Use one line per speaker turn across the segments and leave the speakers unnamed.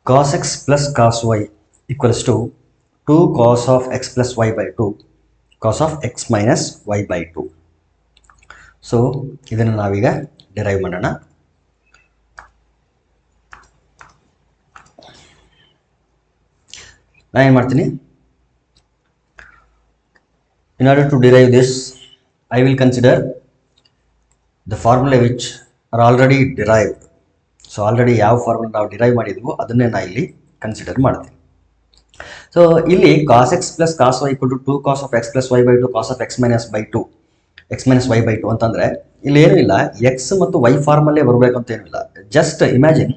cos x plus cos y equals to 2 cos of x plus y by 2 cos of x minus y by 2. So ಇದನ್ನು ನಾವೀಗ derive ಮಾಡೋಣ. ನಾನೇನು ಮಾಡ್ತೀನಿ, in order to derive this I will consider the formula which are already derived. So already ಯಾವ formula ನಾವು derive ಮಾಡಿದ್ವೋ ಅದನ್ನೇ ನಾನು ಇಲ್ಲಿ ಕನ್ಸಿಡರ್ ಮಾಡ್ತೀನಿ. ಸೊ ಇಲ್ಲಿ cos x plus cos y equal to 2 cos of x plus y by 2 cos of x minus y by 2 ಅಂತಂದರೆ ಇಲ್ಲಿ ಏನೂ ಇಲ್ಲ, ಎಕ್ಸ್ ಮತ್ತು ವೈ ಫಾರ್ಮಲ್ಲೇ ಬರಬೇಕು ಅಂತ ಏನೂ ಇಲ್ಲ. ಜಸ್ಟ್ ಇಮ್ಯಾಜಿನ್,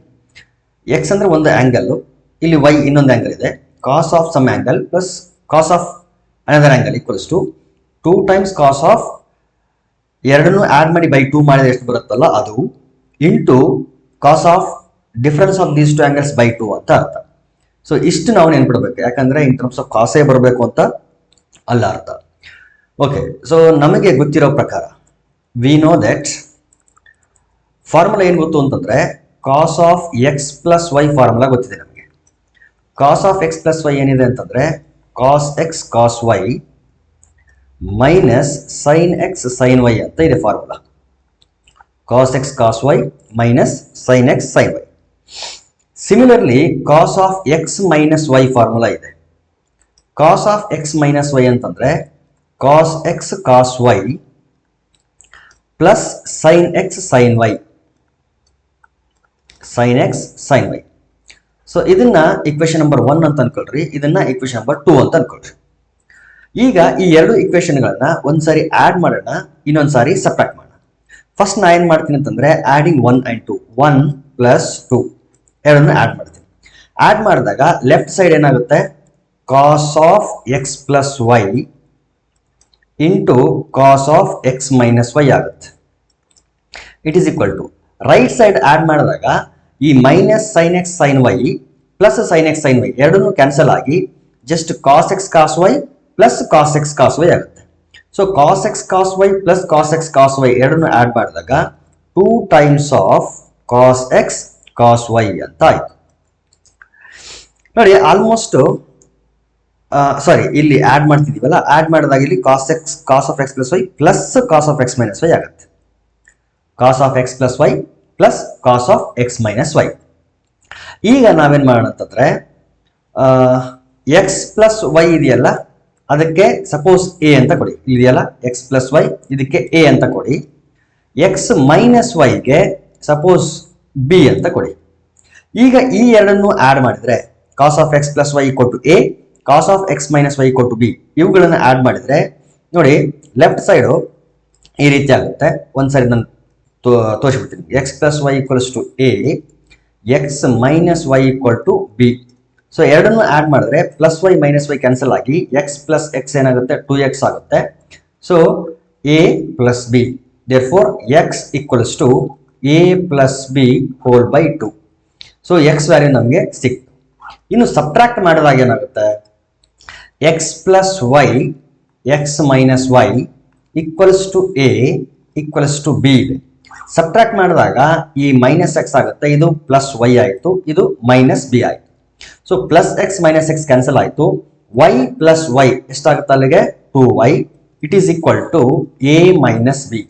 ಎಕ್ಸ್ ಅಂದರೆ ಒಂದು ಆ್ಯಂಗಲ್ಲು, ಇಲ್ಲಿ ವೈ ಇನ್ನೊಂದು ಆ್ಯಂಗಲ್ ಇದೆ, cos of some angle plus cos of another angle equals to 2 times cos of ಎರಡನ್ನೂ ಆ್ಯಡ್ ಮಾಡಿ ಬೈ 2 ಮಾಡಿದ್ರೆ ಎಷ್ಟು ಬರುತ್ತಲ್ಲ ಅದು into cos of difference of these 2 angles by 2 ಅಂತ ಅರ್ಥ. ಸೊ ಇಷ್ಟು ನಾವು ನೆನ್ಪಿಡ್ಬೇಕು, ಯಾಕಂದರೆ ಇನ್ ಟರ್ಮ್ಸ್ ಆಫ್ ಕಾಸೇ ಬರಬೇಕು ಅಂತ ಅಲ್ಲ ಅರ್ಥ. ಓಕೆ, ಸೊ ನಮಗೆ ಗೊತ್ತಿರೋ ಪ್ರಕಾರ ವಿ ನೋ ದಟ್ ಫಾರ್ಮುಲಾ ಏನು ಗೊತ್ತು ಅಂತಂದರೆ cos of x plus y formula ಗೊತ್ತಿದೆ ನಮಗೆ. Cos of x plus y ಏನಿದೆ ಅಂತಂದರೆ cos x cos y minus sign x sign y ಅಂತ ಇದೆ formula. Cos x cos y minus sign x sign y. Similarly cos of x minus y formula ಇದೆ. Cos of x minus y ಅಂತಂದರೆ cos x cos y plus sin x sign y, sin x sign y. So ಇದನ್ನ equation number 1 ಅಂತ ಅನ್ಕೊಳ್ರಿ, ಇದನ್ನ equation number 2 ಅಂತ ಅನ್ಕೊಳ್ರಿ. ಈಗ ಈ ಎರಡು ಇಕ್ವೇಶನ್ಗಳನ್ನ ಒಂದ್ಸಾರಿ ಆ್ಯಡ್ ಮಾಡೋಣ, ಇನ್ನೊಂದು ಸಾರಿ ಸಬ್ಟ್ರಾಕ್ಟ್ ಮಾಡೋಣ. ಫಸ್ಟ್ ನಾ ಏನು ಮಾಡ್ತೀನಿ ಅಂತಂದರೆ ಆ್ಯಡಿಂಗ್ 1 ಆ್ಯಂಡ್ 2, 1 ಪ್ಲಸ್ 2 ಎರಡನ್ನು ಆ್ಯಡ್ ಮಾಡ್ತೀನಿ. ಆ್ಯಡ್ ಮಾಡಿದಾಗ ಲೆಫ್ಟ್ ಸೈಡ್ ಏನಾಗುತ್ತೆ, cos of x plus y into cos of x minus y ಆಗುತ್ತೆ. It is equal to right side add ಮಾಡಿದಾಗ ಈ minus sign x sign y plus sin x sign y ಎರಡನ್ನೂ cancel ಆಗಿ just cos x cos y plus cos x cos y ಆಗುತ್ತೆ. So cos x cos y plus cos x cos y ಎರಡನ್ನೂ add ಮಾಡಿದಾಗ 2 times of cos x cos y ಅಂತ ಆಯಿತು. ನೋಡಿ almost ಇಲ್ಲಿ add ಮಾಡ್ತಿದ್ದೀವಲ್ಲ, add ಮಾಡಿದಾಗ ಇಲ್ಲಿ cos of x plus y plus cos of x minus y ಆಗುತ್ತೆ. Cos of x plus y plus cos of x minus y. ಈಗ ನಾವೇನು ಮಾಡೋಣ ಅಂತಂದರೆ ಎಕ್ಸ್ ಪ್ಲಸ್ ವೈ ಇದೆಯಲ್ಲ ಅದಕ್ಕೆ ಸಪೋಸ್ ಎ ಅಂತ ಕೊಡಿ, ಇದೆಯಲ್ಲ ಎಕ್ಸ್ ಪ್ಲಸ್ ವೈ ಇದಕ್ಕೆ ಎ ಅಂತ ಕೊಡಿ. ಎಕ್ಸ್ ಮೈನಸ್ ವೈಗೆ ಸಪೋಸ್ ಬಿ ಅಂತ ಕೊಡಿ. ಈಗ ಈ ಎರಡನ್ನು ಆ್ಯಡ್ ಮಾಡಿದರೆ cos of x plus y ಕೊಟ್ಟು a, cos of x minus y ಕೊಟ್ಟು ಬಿ, ಇವುಗಳನ್ನು ಆ್ಯಡ್ ಮಾಡಿದರೆ ನೋಡಿ ಲೆಫ್ಟ್ ಸೈಡು ಈ ರೀತಿ ಆಗುತ್ತೆ. ಒಂದು ಸರಿ ನಾನು ತೋರಿಸ್ಬಿಡ್ತೀನಿ. X plus y equals to a, x minus y equal to b. So ಎರಡನ್ನು ಆ್ಯಡ್ ಮಾಡಿದ್ರೆ plus y minus y cancel ಆಗಿ ಎಕ್ಸ್ ಪ್ಲಸ್ ಎಕ್ಸ್ ಏನಾಗುತ್ತೆ 2x ಆಗುತ್ತೆ. So a plus b, therefore x equals to a plus b whole by 2. So x value ನಮಗೆ ಸಿಕ್ತು. ಇನ್ನು subtract ಮಾಡಿದಾಗ ಏನಾಗುತ್ತೆ, x plus y x minus y equals to a equals to b ಇದೆ. Subtract ಮಾಡಿದಾಗ ಈ minus X ಆಗುತ್ತೆ, ಇದು ಪ್ಲಸ್ ವೈ ಆಯಿತು, ಇದು ಮೈನಸ್ ಬಿ ಆಯಿತು. So plus x minus x cancel ಆಯಿತು. ವೈ ಪ್ಲಸ್ ವೈ ಎಷ್ಟಾಗುತ್ತೆ ಅಲ್ಲಿಗೆ 2y. It is equal to a minus b.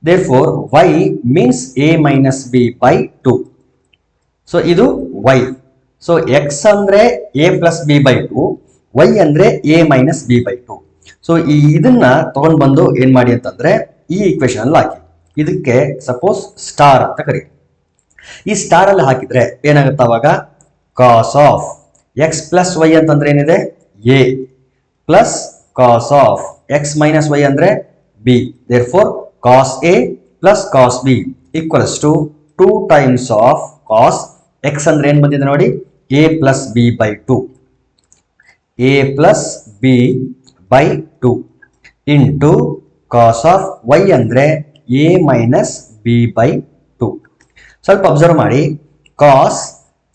Therefore y means a minus b by 2. So ಇದು y. So x ಅಂದರೆ a plus b by 2, y ಅಂದರೆ a minus b by 2. So ಇದನ್ನ ತಗೊಂಡು ಬಂದು ಏನು ಮಾಡಿ ಅಂತಂದರೆ ಈ ಇಕ್ವೇಶನ್ ಅಲ್ಲಿ ಹಾಕಿ, ಇದಕ್ಕೆ ಸಪೋಸ್ ಸ್ಟಾರ್ ಅಂತ ಕರಿ. ಈ ಸ್ಟಾರ್ ಅಲ್ಲಿ ಹಾಕಿದ್ರೆ ಏನಾಗುತ್ತೆ ಅವಾಗ, cos of x plus y ಅಂತಂದ್ರೆ ಏನಿದೆ a plus cos of x minus y ಅಂದ್ರೆ b. Therefore cos a plus cos b equals to 2 times of cos x ಅಂದ್ರೆ ಏನು ಬಂದಿದೆ ನೋಡಿ, a plus b by 2, a plus b by 2 into cos of y ಅಂದ್ರೆ a minus b by 2. ಸ್ವಲ್ಪ observe ಮಾಡಿ, ಕಾಸ್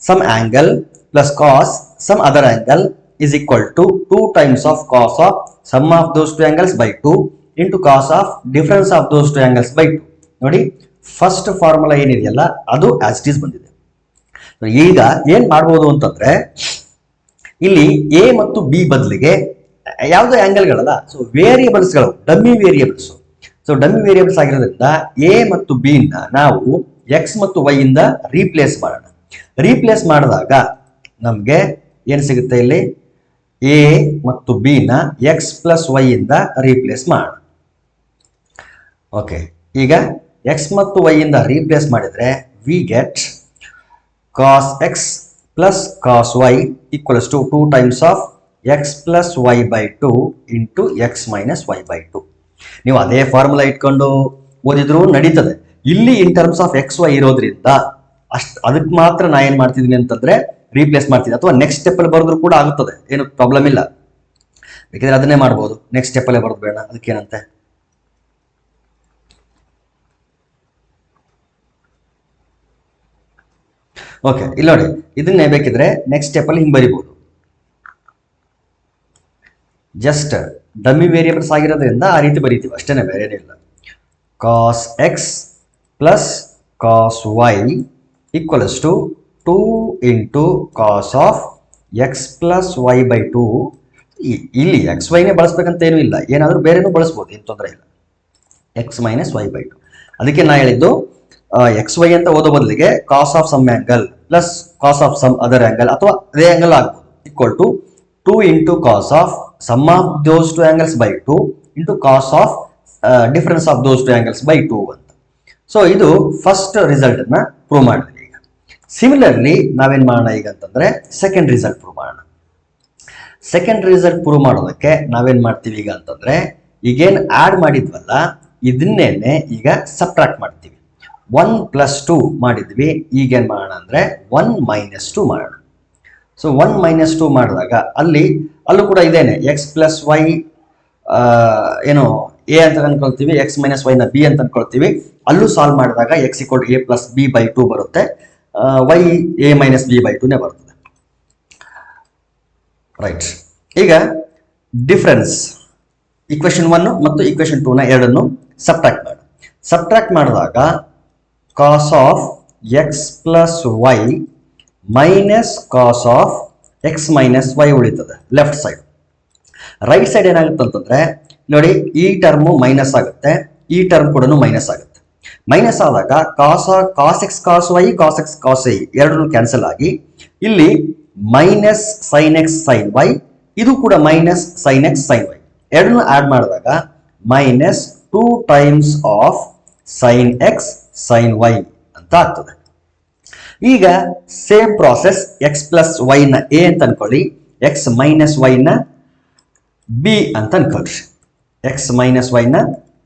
some angle plus cos some other angle is equal to 2 times of cos of sum of those two angles by 2 into cos of difference of those two angles by 2. ನೋಡಿ first formula ಏನಿದೆಯಲ್ಲ ಅದು as it is ಬಂದಿದೆ. ಈಗ ಏನ್ ಮಾಡ್ಬೋದು ಅಂತಂದ್ರೆ ಇಲ್ಲಿ A ಮತ್ತು ಬಿ ಬದಲಿಗೆ ಯಾವುದೋ ಆಂಗಲ್ಗಳಲ್ಲ, ಸೊ ವೇರಿಯೇಬಲ್ಸ್ಗಳು dummy variables. So dummy variables ಆಗಿರೋದ್ರಿಂದ ಎ ಮತ್ತು ಬಿ ನ ನಾವು ಎಕ್ಸ್ ಮತ್ತು ವೈ ಇಂದ ರೀಪ್ಲೇಸ್ ಮಾಡೋಣ. ರೀಪ್ಲೇಸ್ ಮಾಡಿದಾಗ ನಮ್ಗೆ ಏನ್ ಸಿಗುತ್ತೆ, ಇಲ್ಲಿ ಎ ಮತ್ತು ಬಿ ನ ಎಕ್ಸ್ ಪ್ಲಸ್ ವೈ ಇಂದ ರೀಪ್ಲೇಸ್ ಮಾಡೋಣ. ಓಕೆ, ಈಗ ಎಕ್ಸ್ ಮತ್ತು ವೈ ಇಂದ ರೀಪ್ಲೇಸ್ ಮಾಡಿದ್ರೆ we get cos x plus cos y equals to 2 times of x plus y by 2 into x minus y by 2. ನೀವು ಅದೇ ಫಾರ್ಮುಲಾ ಇಟ್ಕೊಂಡು ಓದಿದ್ರು ನಡೀತದೆ. ಇಲ್ಲಿ in terms of x y ಇರೋದ್ರಿಂದ ಅದಕ್ಕೆ ಮಾತ್ರ ನಾ ಏನ್ ಮಾಡ್ತಿದ್ದೀನಿ ಅಂತಂದ್ರೆ ರೀಪ್ಲೇಸ್ ಮಾಡ್ತೀನಿ, ಅಥವಾ ನೆಕ್ಸ್ಟ್ ಸ್ಟೆಪ್ ಅಲ್ಲಿ ಬರೆದ್ರು ಕೂಡ ಆಗುತ್ತದೆ, ಏನು ಪ್ರಾಬ್ಲಮ್ ಇಲ್ಲ. ಬೇಕಿದ್ರೆ ಅದನ್ನೇ ಮಾಡ್ಬೋದು, ನೆಕ್ಸ್ಟ್ ಸ್ಟೆಪ್ ಅಲ್ಲೇ ಬರೋದು ಬೇಡ, ಅದಕ್ಕೇನಂತೆ. ಓಕೆ, ಇಲ್ಲಿ ನೋಡಿ, ಇದನ್ನೇ ಬೇಕಿದ್ರೆ ನೆಕ್ಸ್ಟ್ ಸ್ಟೆಪ್ ಅಲ್ಲಿ ಹಿಂಗೆ ಬರಿಬಹುದು. ಜಸ್ಟ್ ಡಮ್ಮಿ ವೇರಿಯೇಬಲ್ಸ್ ಆಗಿರೋದ್ರಿಂದ ಆ ರೀತಿ ಬರೀತೀವಿ ಅಷ್ಟೇನೆ, ಬೇರೆ ಏನಿಲ್ಲ. Cos x plus cos y equals to 2 into cos of x plus y by 2. ಇಲ್ಲಿ ಎಕ್ಸ್ ವೈನೇ ಬಳಸ್ಬೇಕಂತ ಏನೂ ಇಲ್ಲ, ಏನಾದರೂ ಬೇರೆನೂ ಬಳಸ್ಬೋದು, ಏನು ತೊಂದರೆ ಇಲ್ಲ. X minus y by 2. ಅದಕ್ಕೆ ನಾ ಹೇಳಿದ್ದು ಎಕ್ಸ್ ವೈ ಅಂತ ಓದೋ ಬದಲಿಗೆ cos of some angle plus cos of some other angle, ಅಥವಾ ಅದೇ ಆಂಗಲ್ ಆಗ್ಬೋದು, equal to 2 into cos of sum of those two angles by 2 into cos of difference of those two angles by 2 ಅಂತ. So ಇದು first result ಅನ್ನ prove ಮಾಡಿದ್ವಿ. ಈಗ similarly ನಾವೇನ್ ಮಾಡೋಣ ಈಗ ಅಂತಂದ್ರೆ ಸೆಕೆಂಡ್ ರಿಸಲ್ಟ್ ಪ್ರೂವ್ ಮಾಡೋಣ. ಸೆಕೆಂಡ್ ರಿಸಲ್ಟ್ ಪ್ರೂವ್ ಮಾಡೋದಕ್ಕೆ ನಾವೇನ್ ಮಾಡ್ತೀವಿ ಈಗ ಅಂತಂದ್ರೆ, ಈಗೇನ್ ಆಡ್ ಮಾಡಿದ್ವಲ್ಲ ಇದನ್ನೇನೆ ಈಗ ಸಬ್ಟ್ರಾಕ್ಟ್ ಮಾಡ್ತೀವಿ. 1 ಪ್ಲಸ್ 2 ಮಾಡಿದ್ವಿ, ಈಗೇನ್ ಮಾಡೋಣ ಅಂದ್ರೆ 1 ಮೈನಸ್ 2 ಮಾಡೋಣ. ಸೊ 1 ಮೈನಸ್ 2 ಮಾಡಿದಾಗ ಅಲ್ಲೂ ಕೂಡ ಇದೇನೆ ಎಕ್ಸ್ ಪ್ಲಸ್ ವೈ ಏನು ಎ ಅಂತ ಅನ್ಕೊಳ್ತೀವಿ, ಎಕ್ಸ್ ಮೈನಸ್ ವೈ ನ ಬಿ ಅಂತ ಅನ್ಕೊಳ್ತೀವಿ. ಅಲ್ಲೂ ಸಾಲ್ವ್ ಮಾಡಿದಾಗ x equal to a plus b by 2 ಬರುತ್ತೆ, y a minus b by 2ನೇ ಬರ್ತದೆ. ರೈಟ್, ಈಗ ಡಿಫರೆನ್ಸ್ ಇಕ್ವೇಶನ್ 1 ಮತ್ತು ಇಕ್ವೇಶನ್ 2 ನ ಎರಡನ್ನು ಸಬ್ಟ್ರಾಕ್ಟ್ ಮಾಡೋಣ. ಸಬ್ಟ್ರಾಕ್ಟ್ ಮಾಡಿದಾಗ cos of x plus y minus cos of x minus y ಉಳಿತದೆ ಲೆಫ್ಟ್ ಸೈಡ್. ರೈಟ್ ಸೈಡ್ ಏನಾಗುತ್ತೆ ಅಂತಂದ್ರೆ ನೋಡಿ, ಈ ಟರ್ಮ್ ಮೈನಸ್ ಆಗುತ್ತೆ, ಈ ಟರ್ಮ್ ಕೂಡ ಮೈನಸ್ ಆಗುತ್ತೆ. ಮೈನಸ್ ಆದಾಗ cos x cos y cos x cos y ಎರಡನ್ನು ಕ್ಯಾನ್ಸಲ್ ಆಗಿ ಇಲ್ಲಿ minus sign x sign y, ಇದು ಕೂಡ minus sign x sign y ಎರಡನ್ನು ಆಡ್ ಮಾಡಿದಾಗ minus 2 times of sine x sign y ಅಂತ ಆಗ್ತದೆ. ಈಗ same process x plus y ನ ಎ ಅಂತ ಅನ್ಕೊಳ್ಳಿ, ಎಕ್ಸ್ ಮೈನಸ್ ವೈ ನ ಬಿ ಅಂತ ಅನ್ಕೊಳ್ರಿ, ಎಕ್ಸ್ ಮೈನಸ್ ವೈ ನ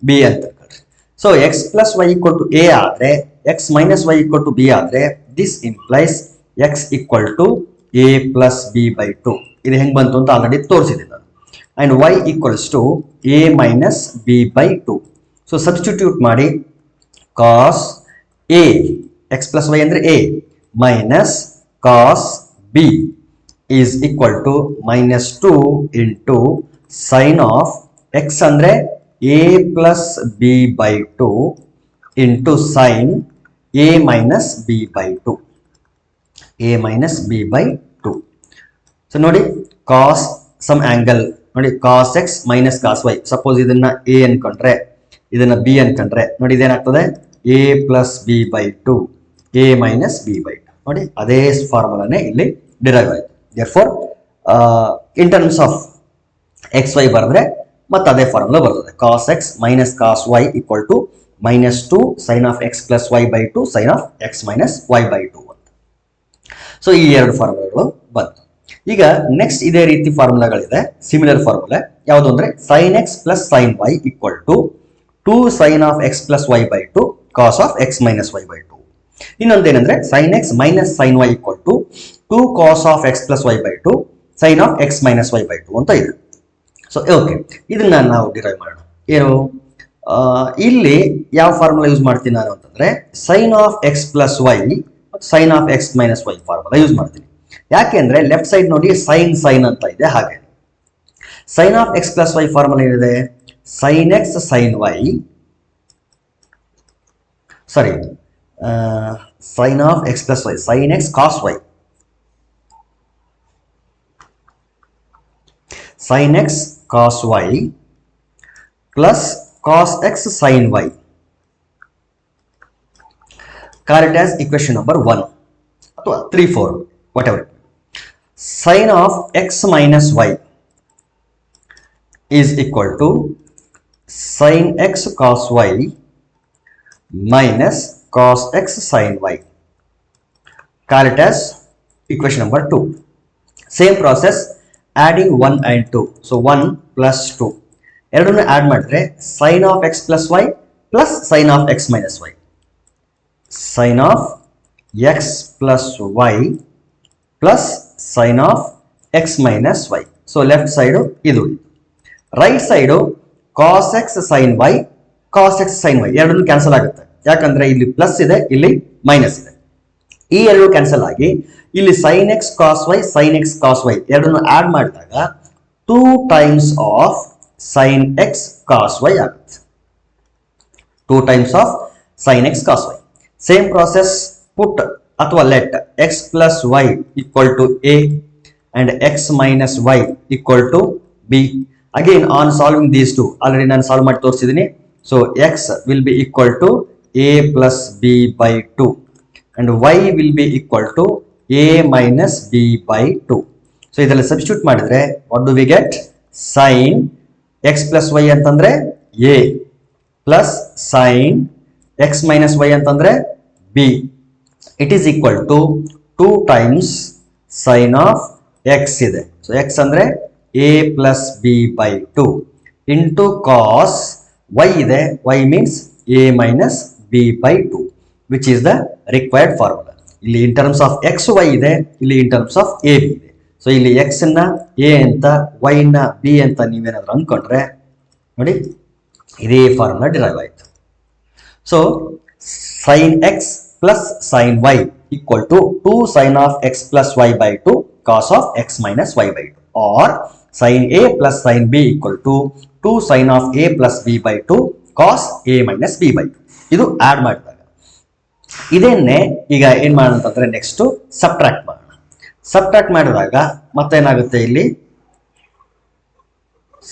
ಬಿ ಅಂತ ಅನ್ಕೊಳ್ರಿ. So x plus y equal to a ಆದ್ರೆ, x minus y equal to b ಆದ್ರೆ, this implies x equal to a plus b by 2. ಇದು ಹೆಂಗ್ ಬಂತು ಅಂತ ಆಲ್ರೆಡಿ ತೋರಿಸಿದ್ದೀನಿ ನಾನು. And y equals to a minus b by 2. So substitute ಮಾಡಿ cos a x plus y ಅಂದ್ರೆ a minus cos b is equal to minus 2 into sin of x ಅಂದ್ರೆ a plus b by 2 into sin a minus b by 2. a minus b by 2. So ನೋಡಿ, cos some angle ನೋಡಿ, cos x minus cos y. Suppose ಇದನ್ನ a ಅನ್ಕೊಂಡ್ರೆ ಇದನ್ನ b ಅನ್ಕೊಂಡ್ರೆ ನೋಡಿ, ಇದೇನಾಗ್ತದೆ a plus b by 2 a minus b by 2. ನೋಡಿ, ಅದೇ ಫಾರ್ಮುಲಾನೇ ಇಲ್ಲಿ ಡಿರೈವ್ ಆಯಿತು. Therefore in terms of x y ಬರೆದ್ರೆ ಮತ್ತೆ ಅದೇ ಫಾರ್ಮುಲಾ ಬರ್ತದೆ, cos x minus cos y equal to minus 2 sine of x plus y by 2 sine of x minus y by 2 ಅಂತ. ಸೊ ಈ ಎರಡು ಫಾರ್ಮುಲಾಗಳು ಬಂತು. ಈಗ ನೆಕ್ಸ್ಟ್ ಇದೇ ರೀತಿ ಫಾರ್ಮುಲಾಗಳಿದೆ, ಸಿಮಿಲರ್ ಫಾರ್ಮುಲಾ ಯಾವುದು ಅಂದ್ರೆ sine x plus sine y equal to 2 sine of x plus y by 2 cos of x minus y by 2. ಇನ್ನೊಂದೇನಂದ್ರೆ sine x minus sine y equal to 2 cos of x plus y by 2 sine of x minus y by 2 ಅಂತ ಇದೆ. So okay, ಇದನ್ನ ನಾವು derive ಮಾಡೋಣ. ಏನು ಇಲ್ಲಿ ಯಾವ formula use ಮಾಡ್ತೀನಿ ನಾನು ಅಂತಂದ್ರೆ sine of x plus y ಮತ್ತು sine of x minus y formula use ಮಾಡ್ತೀನಿ. ಯಾಕೆ ಅಂದ್ರೆ ಲೆಫ್ಟ್ ಸೈಡ್ ನೋಡಿ ಸೈನ್ ಸೈನ್ ಅಂತ ಇದೆ, ಹಾಗೆ sine of x plus y formula ಏನಿದೆ, sin x sin y, sorry sin of x plus y, sin x cos y, sin x cos y plus cos x sin y. Call it as equation number 1 ಅಥವಾ 3, 4, whatever. Sin of x minus y is equal to sin x cos y minus cos x sin y. Call it as equation number 2. Same process, adding 1 and 2. So 1 plus 2. ಎರಡನ್ನು add ಮಾಡಿದ್ರೆ sin of x plus y plus sin of x minus y. Sin of x plus y plus sin of x minus y. So left side ಇದು, right side cos x sin y, cos x sin y ಎರಡನ್ನು cancel ಆಗುತ್ತೆ. ಯಾಕಂದ್ರೆ ಇಲ್ಲಿ plus ಇದೆ, ಇಲ್ಲಿ minus ಇದೆ. ಈ ಎರಡು ಕ್ಯಾನ್ಸಲ್ ಆಗಿ ಇಲ್ಲಿ sin x cos y, sin x cos y ಎರಡನ್ನು ಆಡ್ ಮಾಡಿದಾಗ 2 times of sin x cos y ಆಗುತ್ತೆ. 2 times of sin x cos y. Same process, put ಅಥವಾ let x plus y equal to a and x minus y equal to b. Again on solving these two, already ನಾನು solve ಮಾಡಿ ತೋರಿಸಿದ್ದೀನಿ. So x will be equal to a plus b by 2 and y will be equal to a minus b by 2. So ಇದರಲ್ಲಿ substitute ಮಾಡಿದ್ರೆ what do we get? Sin x plus y ಅಂತಂದ್ರೆ a plus sin x minus y ಅಂತಂದ್ರೆ b. It is equal to 2 times sin of x ಇದೆ. So x ಅಂದ್ರೆ a plus b by 2 into cos y ಇದೆ, y means a minus b by 2, which is the required formula. ಇಲ್ಲಿ in terms of xy ಇದೆ, ಇಲ್ಲಿ in terms of a b ಇದೆ. So ಇಲ್ಲಿ x ನ a ಅಂತ, y ನ b ಅಂತ ನೀವೇನಾದ್ರೂ ಅನ್ಕೊಂಡ್ರೆ ನೋಡಿ ಇದೇ ಫಾರ್ಮುಲಾ ಡಿರೈವ್ ಆಯ್ತು. So sin x plus sin y equal to 2 sin of x plus y by 2 cos of x minus y by 2, or sin a plus sin b equal to 2 sin of a plus b by 2 cos a minus b by 2. ಇದು add ಮಾಡಿದಾಗ ಇದನ್ನೇ ಈಗ ಏನ್ ಮಾಡೋಣ ಅಂತಂದ್ರೆ next subtract ಮಾಡೋಣ. Subtract ಮಾಡಿದಾಗ ಮತ್ತೇನಾಗುತ್ತೆ, ಇಲ್ಲಿ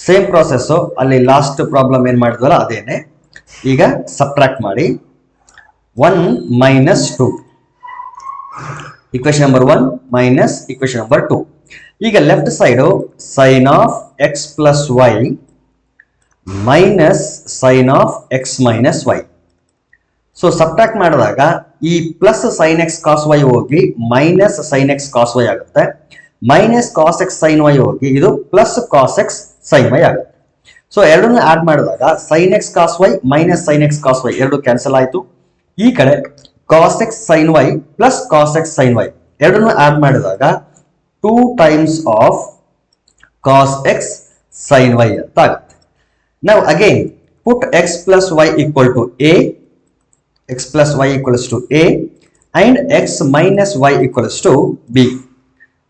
ಸೇಮ್ ಪ್ರಾಸೆಸ್, ಅಲ್ಲಿ ಲಾಸ್ಟ್ ಪ್ರಾಬ್ಲಮ್ ಏನ್ ಮಾಡಿದ್ವಲ್ಲ ಅದೇನೆ ಈಗ ಸಬ್ಟ್ರಾಕ್ಟ್ ಮಾಡಿ 1 minus 2, equation number 1 minus equation number 2. ಈಗ left side sin of x plus y minus sin of x minus y. So subtract ಮಾಡಿದಾಗ ಈ plus sin x cos y ಹೋಗಿ minus sin x cos y ಆಗುತ್ತೆ, minus cos x sin y ಹೋಗಿ ಇದು plus cos x sin y ಆಗುತ್ತೆ. So ಎರಡನ್ನು add ಮಾಡಿದಾಗ sin x cos y minus sin x cos y ಎರಡು cancel ಆಯ್ತು. ಈ ಕಡೆ cos x sin y plus cos x sin y ಎರಡನ್ನು ಆಡ್ ಮಾಡಿದಾಗ 2 times of cos x sin y ಅಂತ ಆಗುತ್ತೆ. Now again put x plus y equal to a, x plus y equals to a and x minus y equals to b.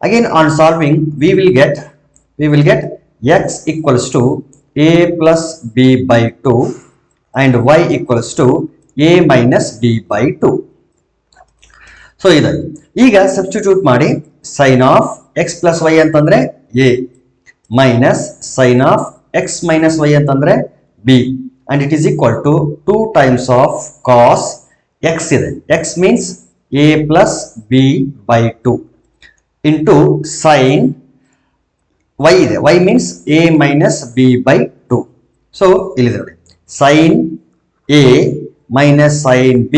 Again on solving we will get x equals to a plus b by 2 and y equals to a minus b by 2. So ಇದು ಈಗ substitute ಮಾಡಿ sin of x plus y ಅಂತಂದ್ರೆ a minus sin of x minus y ಅಂತಂದ್ರೆ b and it is equal to 2 times of cos x ಇದೆ, x means a plus b by 2 into sin y ಇದೆ, y means a minus b by 2. So ಇಲ್ಲಿದೆ ನೋಡಿ sin a minus sin b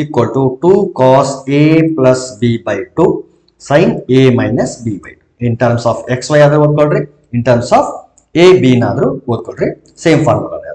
equal to 2 cos a plus b by 2 sin a minus b by 2. In terms of xy ಆದ್ರೂ ಓದ್ಕೊಳ್ರಿ, in terms of a b ನಾದ್ರೂ ಓದ್ಕೊಳ್ರಿ, same formula.